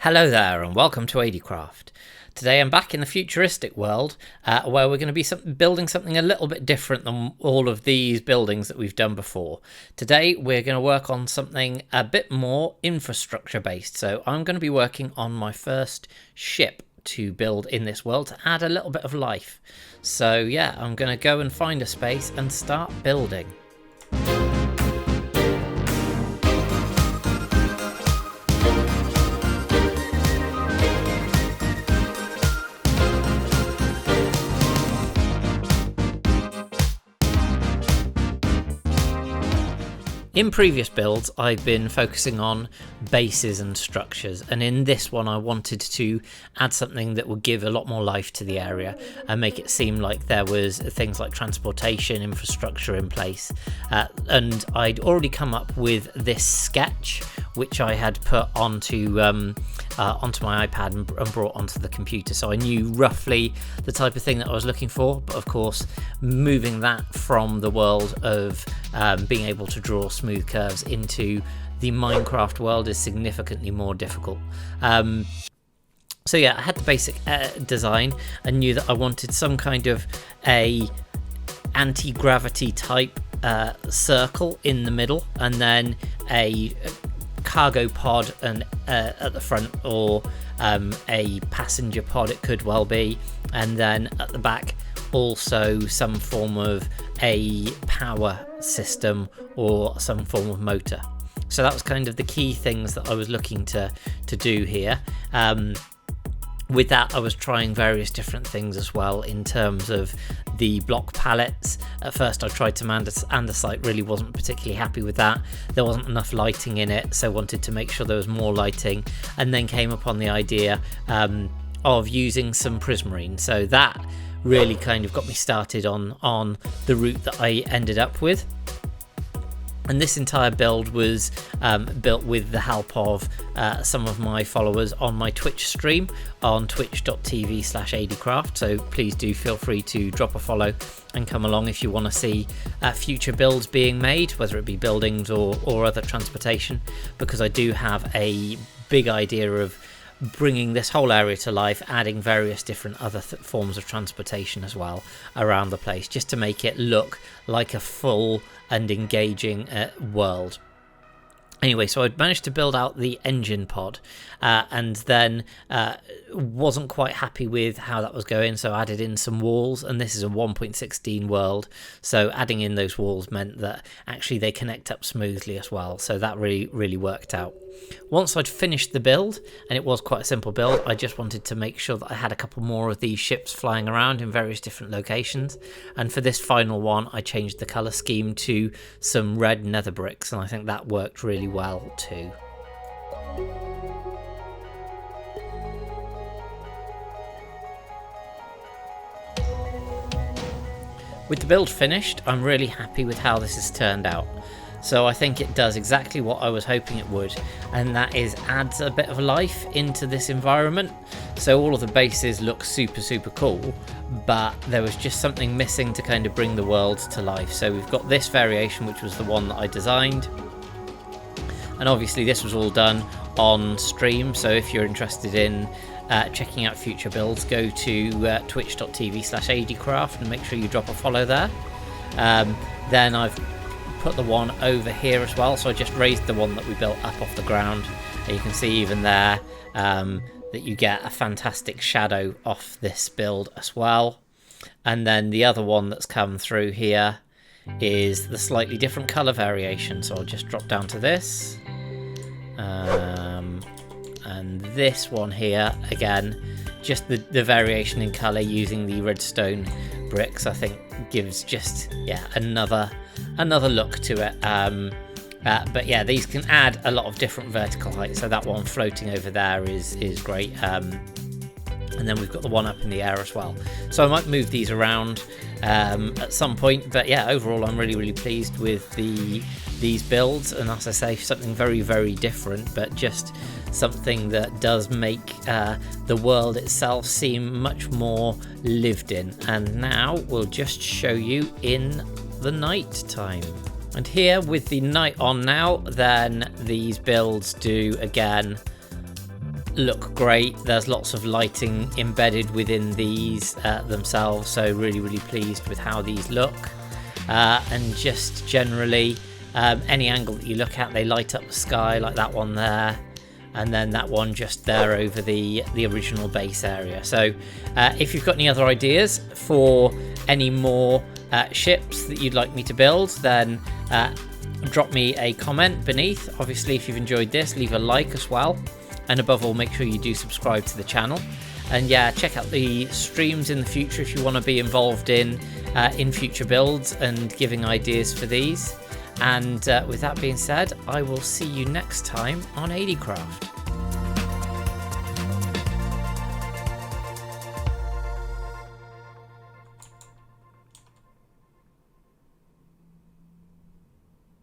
Hello there and welcome to ADcraft. Today I'm back in the futuristic world where we're going to be building something a little bit different than all of these buildings that we've done before. Today we're going to work on something a bit more infrastructure based. So I'm going to be working on my first ship to build in this world to add a little bit of life. So yeah, I'm going to go and find a space and start building. In previous builds, I've been focusing on bases and structures, and in this one I wanted to add something that would give a lot more life to the area and make it seem like there was things like transportation infrastructure in place. And I'd already come up with this sketch, which I had put onto my iPad and brought onto the computer, so I knew roughly the type of thing that I was looking for. But of course, moving that from the world of being able to draw smooth curves into the Minecraft world is significantly more difficult. So yeah, I had the basic design and knew that I wanted some kind of a anti-gravity type circle in the middle, and then a cargo pod and at the front, or a passenger pod it could well be, and then at the back also some form of a power system or some form of motor. So that was kind of the key things that I was looking to do here. With that, I was trying various different things as well in terms of the block palettes. At first I tried to andesite, really wasn't particularly happy with that. There wasn't enough lighting in it, so wanted to make sure there was more lighting, and then came upon the idea of using some prismarine. So that really kind of got me started on the route that I ended up with. And this entire build was built with the help of some of my followers on my Twitch stream on twitch.tv/ADcraft. So please do feel free to drop a follow and come along if you want to see future builds being made, whether it be buildings or other transportation, because I do have a big idea of bringing this whole area to life, adding various different other forms of transportation as well around the place, just to make it look like a full and engaging world. Anyway, so I'd managed to build out the engine pod, and then wasn't quite happy with how that was going, so added in some walls, and this is a 1.16 world, so adding in those walls meant that actually they connect up smoothly as well, so that really worked out. Once I'd finished the build, and it was quite a simple build, I just wanted to make sure that I had a couple more of these ships flying around in various different locations, and for this final one I changed the colour scheme to some red nether bricks, and I think that worked really well too. With the build finished, I'm really happy with how this has turned out. So I think it does exactly what I was hoping it would, and that is adds a bit of life into this environment. So all of the bases look super cool, but there was just something missing to kind of bring the world to life. So we've got this variation, which was the one that I designed, and obviously this was all done on stream, so if you're interested in checking out future builds, go to twitch.tv/ADcraft and make sure you drop a follow there. Then I've put the one over here as well, so I just raised the one that we built up off the ground, and you can see even there that you get a fantastic shadow off this build as well. And then the other one that's come through here is the slightly different color variation, so I'll just drop down to this, and this one here again, just the variation in color using the redstone bricks, I think gives just another look to it. But yeah, these can add a lot of different vertical height, so that one floating over there is great. And then we've got the one up in the air as well, so I might move these around at some point. But yeah, overall I'm really pleased with these builds, and as I say, something very different, but just something that does make the world itself seem much more lived in. And now we'll just show you in the night time. And here with the night on now, then these builds do again look great. There's lots of lighting embedded within these themselves, so really pleased with how these look. And just generally, any angle that you look at, they light up the sky, like that one there, and then that one just there over the original base area. So if you've got any other ideas for any more ships that you'd like me to build, then drop me a comment beneath. Obviously, if you've enjoyed this, leave a like as well, and above all, make sure you do subscribe to the channel. And yeah, check out the streams in the future if you want to be involved in future builds and giving ideas for these. And with that being said, I will see you next time on 80Craft.